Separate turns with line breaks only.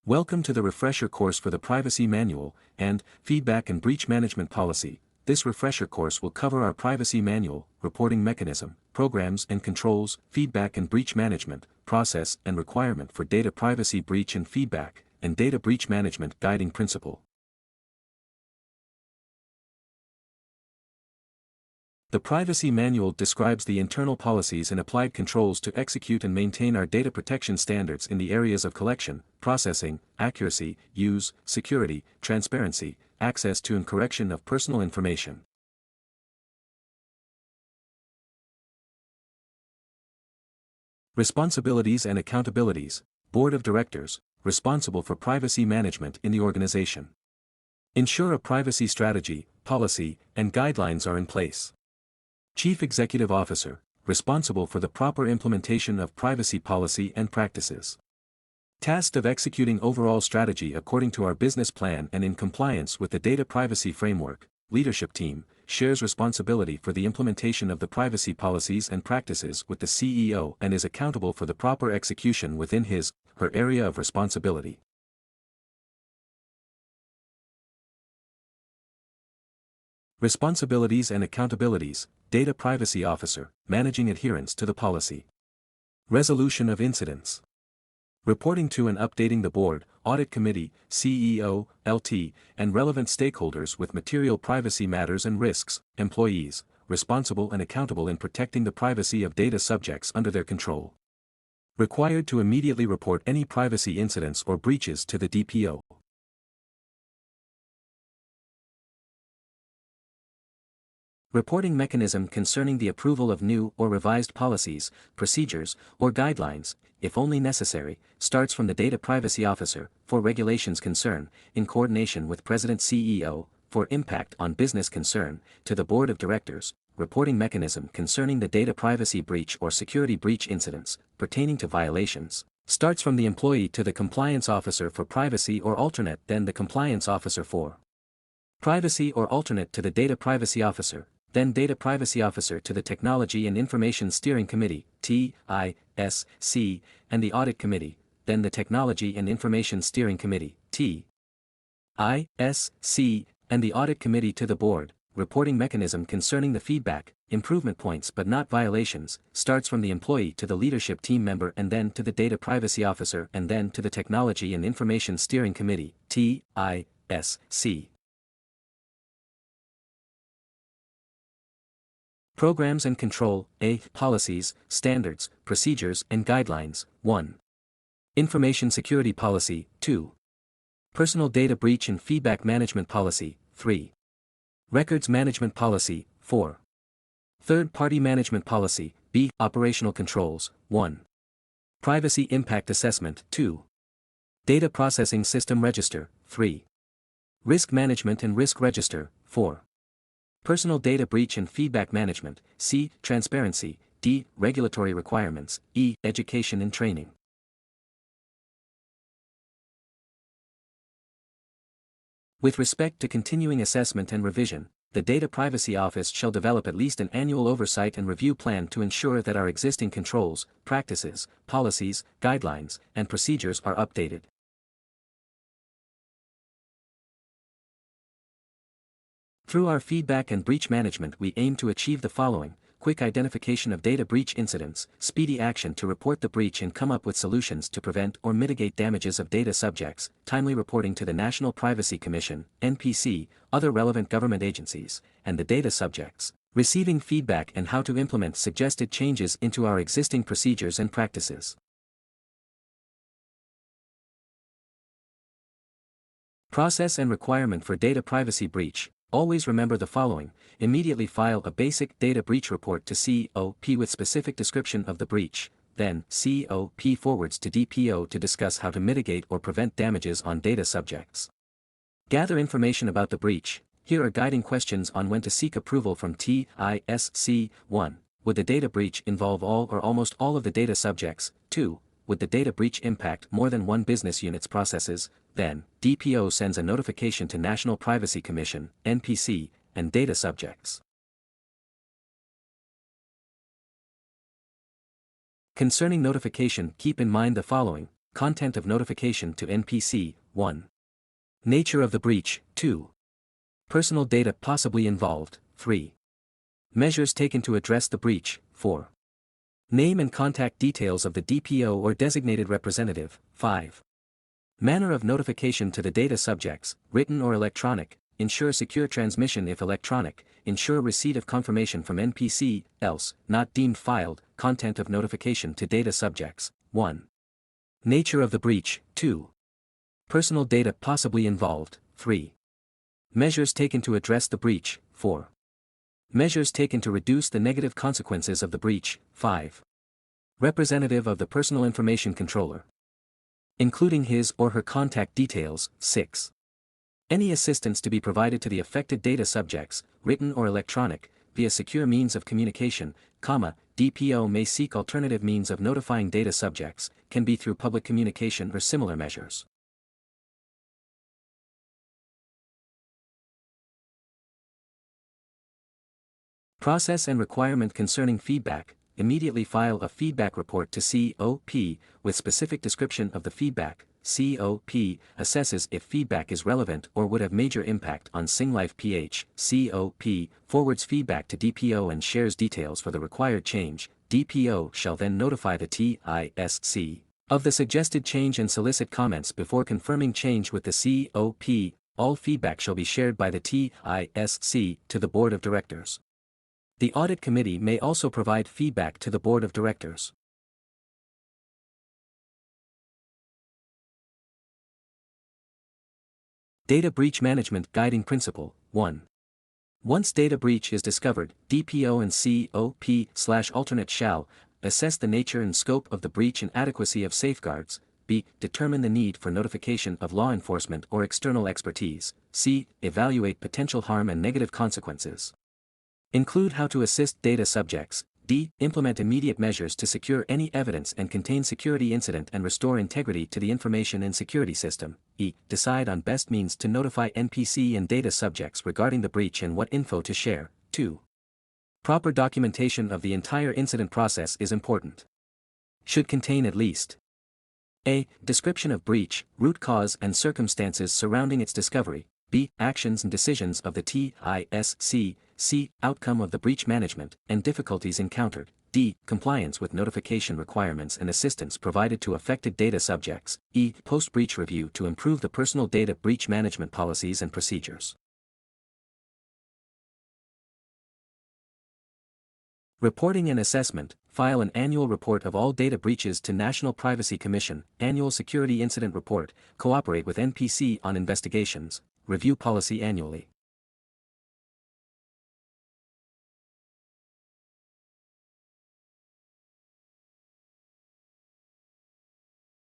Welcome to the refresher course for the Privacy Manual and Feedback and Breach Management Policy. This refresher course will cover our Privacy Manual, reporting mechanism, programs and controls, feedback and breach management, process and requirement for data privacy breach and feedback, and data breach management guiding principle. The Privacy Manual describes the internal policies and applied controls to execute and maintain our data protection standards in the areas of collection, processing, accuracy, use, security, transparency, access to and correction of personal information. Responsibilities and accountabilities. Board of Directors, responsible for privacy management in the organization. Ensure a privacy strategy, policy, and guidelines are in place. Chief Executive Officer, responsible for the proper implementation of privacy policy and practices. Tasked of executing overall strategy according to our business plan and in compliance with the Data Privacy Framework. Leadership Team, shares responsibility for the implementation of the privacy policies and practices with the CEO and is accountable for the proper execution within her area of responsibility. Responsibilities and accountabilities. Data Privacy Officer, managing adherence to the policy. Resolution of incidents. Reporting to and updating the Board, Audit Committee, CEO, LT, and relevant stakeholders with material privacy matters and risks. Employees, responsible and accountable in protecting the privacy of data subjects under their control. Required to immediately report any privacy incidents or breaches to the DPO. Reporting mechanism concerning the approval of new or revised policies, procedures, or guidelines, if only necessary, starts from the Data Privacy Officer, for regulations concern, in coordination with President CEO, for impact on business concern, to the Board of Directors. Reporting mechanism concerning the data privacy breach or security breach incidents, pertaining to violations, starts from the employee to the Compliance Officer for privacy or alternate then the Compliance Officer for privacy or alternate to the Data Privacy Officer, then Data Privacy Officer to the Technology and Information Steering Committee, TISC, and the Audit Committee, then the Technology and Information Steering Committee, TISC, and the Audit Committee to the Board. Reporting mechanism concerning the feedback, improvement points but not violations, starts from the employee to the leadership team member and then to the Data Privacy Officer and then to the Technology and Information Steering Committee, TISC. Programs and Control. A. Policies, Standards, Procedures and Guidelines. 1. Information Security Policy. 2. Personal Data Breach and Feedback Management Policy. 3. Records Management Policy. 4. Third-Party Management Policy. B. Operational Controls. 1. Privacy Impact Assessment. 2. Data Processing System Register. 3. Risk Management and Risk Register. 4. Personal Data Breach and Feedback Management. C. Transparency. D. Regulatory Requirements. E. Education and Training. With respect to continuing assessment and revision, the Data Privacy Office shall develop at least an annual oversight and review plan to ensure that our existing controls, practices, policies, guidelines, and procedures are updated. Through our feedback and breach management we aim to achieve the following: quick identification of data breach incidents, speedy action to report the breach and come up with solutions to prevent or mitigate damages of data subjects, timely reporting to the National Privacy Commission, NPC, other relevant government agencies, and the data subjects, receiving feedback and how to implement suggested changes into our existing procedures and practices. Process and requirement for data privacy breach. Always remember the following: immediately file a basic data breach report to COP with specific description of the breach, then COP forwards to DPO to discuss how to mitigate or prevent damages on data subjects. Gather information about the breach. Here are guiding questions on when to seek approval from TISC. 1. Would the data breach involve all or almost all of the data subjects? 2. Would the data breach impact more than one business unit's processes? Then, DPO sends a notification to National Privacy Commission, NPC, and data subjects. Concerning notification, keep in mind the following: content of notification to NPC, 1. Nature of the breach, 2. Personal data possibly involved, 3. Measures taken to address the breach, 4. Name and contact details of the DPO or designated representative, 5. Manner of notification to the data subjects, written or electronic, ensure secure transmission if electronic, ensure receipt of confirmation from NPC, else, not deemed filed, content of notification to data subjects, 1. Nature of the breach, 2. Personal data possibly involved, 3. Measures taken to address the breach, 4. Measures taken to reduce the negative consequences of the breach, 5. Representative of the Personal Information Controller, including his or her contact details, 6. Any assistance to be provided to the affected data subjects, written or electronic, via secure means of communication, DPO may seek alternative means of notifying data subjects, can be through public communication or similar measures. Process and requirement concerning feedback. Immediately file a feedback report to COP, with specific description of the feedback. COP assesses if feedback is relevant or would have major impact on SingLife PH. COP forwards feedback to DPO and shares details for the required change. DPO shall then notify the TISC of the suggested change and solicit comments before confirming change with the COP. All feedback shall be shared by the TISC to the Board of Directors. The Audit Committee may also provide feedback to the Board of Directors. Data Breach Management Guiding Principle, 1. Once data breach is discovered, DPO and COP/alternate shall assess the nature and scope of the breach and adequacy of safeguards, b. Determine the need for notification of law enforcement or external expertise, c. Evaluate potential harm and negative consequences. Include how to assist data subjects, d. Implement immediate measures to secure any evidence and contain security incident and restore integrity to the information and security system, e. Decide on best means to notify NPC and data subjects regarding the breach and what info to share, 2. Proper documentation of the entire incident process is important. Should contain at least a. Description of breach, root cause and circumstances surrounding its discovery, b. Actions and decisions of the TISC, c. Outcome of the breach management and difficulties encountered, d. Compliance with notification requirements and assistance provided to affected data subjects, e. Post-breach review to improve the personal data breach management policies and procedures. Reporting and assessment. File an annual report of all data breaches to National Privacy Commission, Annual Security Incident Report, cooperate with NPC on investigations, review policy annually.